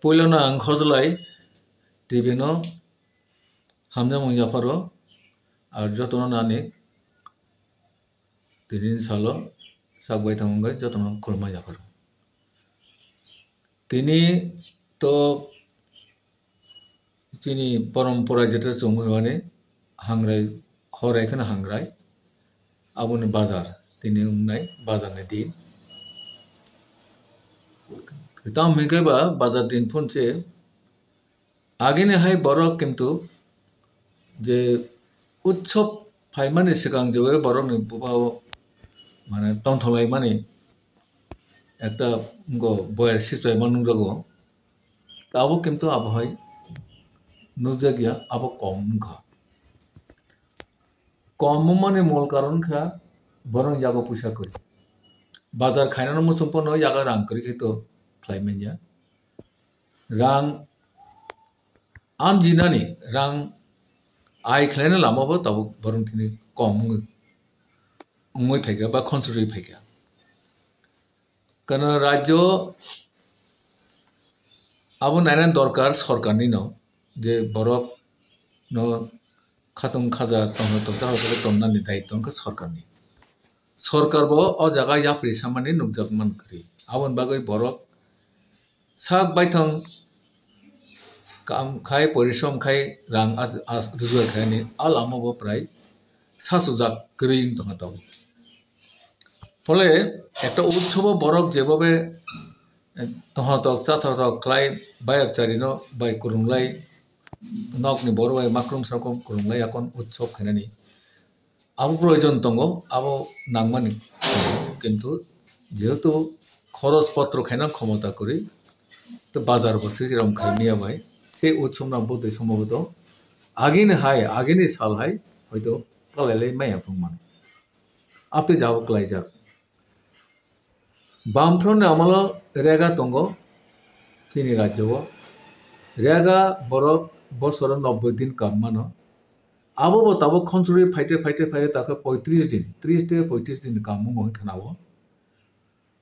Puilo na ang khojlai TV no hamja mungja paro ar jotono nani tinin salo sakbai thamungai jotono khulmai japaro. Tini to chini parampora jeta chongoi mane hangrai horai khana hangrai aboni bazar tini ungnai bazar ni din. Tam mingkai ba bazar din phunche agini hai borok kintu je উৎসব ফাইমানি সিগাং জবে বরং বুবাও মানে তন্থলাই মানে একটা গো বয়ের সিচয় মানু জগো তাবো কিন্তু আবহাই নুজে গিয়া আবো কম মানে মূল কারণ খা বরং জাগো পয়সা করি বাজার খাইনানো মুসম্পন্ন জাগা রাং করি তো ক্লাইমেঞ্জা রাং আনজিনানি রাং ai khlaina lama bo tabu borong thini kom ngoi phaiga ba khonsuri phaiga kana rajyo abo nainan dorkar sorkar ni no je borok no khatung khaja tong to ta hore tonna ni daitto ka sorkar bo o jaga ya pri samani nukjak man kri abon bagoi borok sak baithong কাম খাই পরিশ্রম খাই রাং আজ রুজুয়ার খাইনি আল আমবো প্রায় সাসুজাক গ্রিং দঙা তাবো ফলে একটা উৎসব বরক যেভাবে তহতক চাতক ক্লাই বায়ক চারিনো বাই কুরুংলাই নকনি বড় বাই মাকরুম সরকম কুরুংলাই এখন উৎসব খাইনানি আবো প্রয়োজন দঙ্গ আবো নাংমানি কিন্তু যেহেতু খরচপত্র খাইনা ক্ষমতা করি তো বাজার বসে যেরকম খাইনিয়া ভাই সেই উৎসব নাম বলতে সম্ভবত আগেনি সাল হাই হয়তো কালাইলাই মাইয়া ফুংমান আপনি যাবো ক্লাই যাক বামফ্রন্ট আমল রেগা দঙ্গ চিনি রাজ্য রেগা বরফ বছর 90 দিন কাম মানো আবো তাবো খনসুরি ফাইতে তাকে 35 দিন 30 থেকে 35 দিন কাম মঙ্গই খানাবো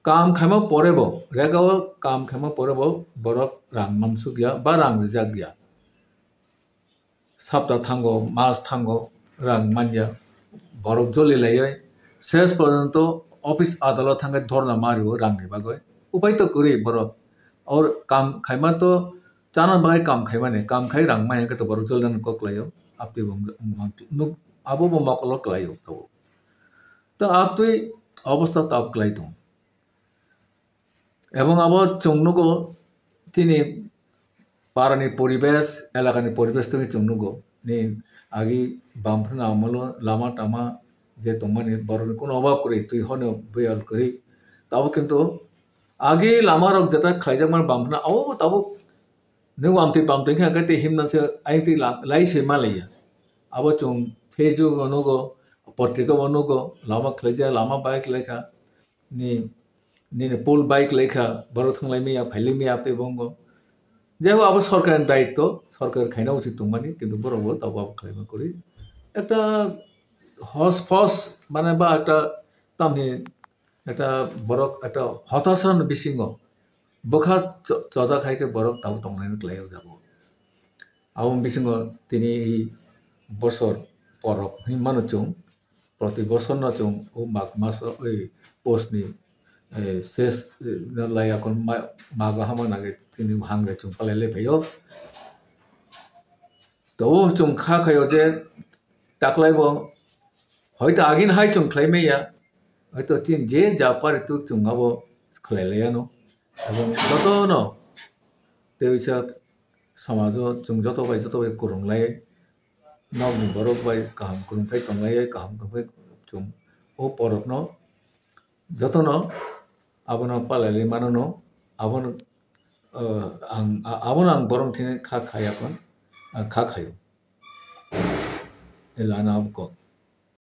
কাম খাইমা পরেব রেগাও কাম খাইমা পরেব বরফ রাং মানসু গিয়া বা রাং রিজাক গিয়া সপ্তাহ থাঙ্গো মাস থাঙ্গো রাং মানয়া বরফ জ্বলি লাইয় শেষ পর্যন্ত অফিস আদালত থাঙ্গে ধর্না মারিও রাং নি বাগয় উপায় তো করি বরফ और কাম খাইমা তো জানা বাই কাম খাইমা নে কাম খাই রাং মায়া তো বরফ জ্বলদান ককলাইও আপনি নুক আবো মকল কলাইও তো আপনি অবস্থা তাপ কলাই দं এবং আবার চংনুগো তিনি পারানি পরিবেশ এলাকানি পরিবেশ থেকে চংনুগো নি আগে বামফ্রনা আমল লামা টামা যে তোমানি বরণ কোনো অভাব করে তুই হনে বয়াল করি তাও কিন্তু আগে লামা রক যেটা খাইজাকমান বামফ্রনা আও তাও নো আমতি বামতি খাগাতে হিমনাসে আইতি লাইসে মালাইয়া আবার চং ফেসবুক অনুগো পত্রিকা অনুগো লামা খাইজা লামা বাইক লেখা নি পুল বাইক লেখা বড় থাংলাই মিয়া ফাইলি মিয়া আপনি বঙ্গ যাই আবার সরকারের দায়িত্ব সরকার খাইনা উচিত তোমানি কিন্তু বড় তাও খাইমা করি একটা হস মানে বা একটা তামনি একটা বড় একটা হতাশান বিসিঙ্গ বখা চজা খাইকে বড় তাও তংলাই ক্লাইও যাব আবম বিসিঙ্গ তিনি এই বছর পরব হিমানো চং প্রতি বছর না চং ও মাঘ মাস ওই পোস্টনি শেষ লাই এখন মাঘ হামা নাগে তিনি হাংরে চং পালাইলে ভাইও তো চং খাখায়ও যে তাকলাইব হয়তো আগিন হাই চং খাইমেয়া হয়তো তিন যে যা পারে তুই চংগাবো খাইলাইয়ানো এবং যত তেইছা সমাজ চং যত বাই করংলাই নাवनि বরক বাই কাহাম করংফাই তংলাই কাহাম করংফাই চং ও পরব ন যতন আবন পালাইলে মানো আবন আং বরং থিনে খা খায়াকন খা খাयो এলানা আবক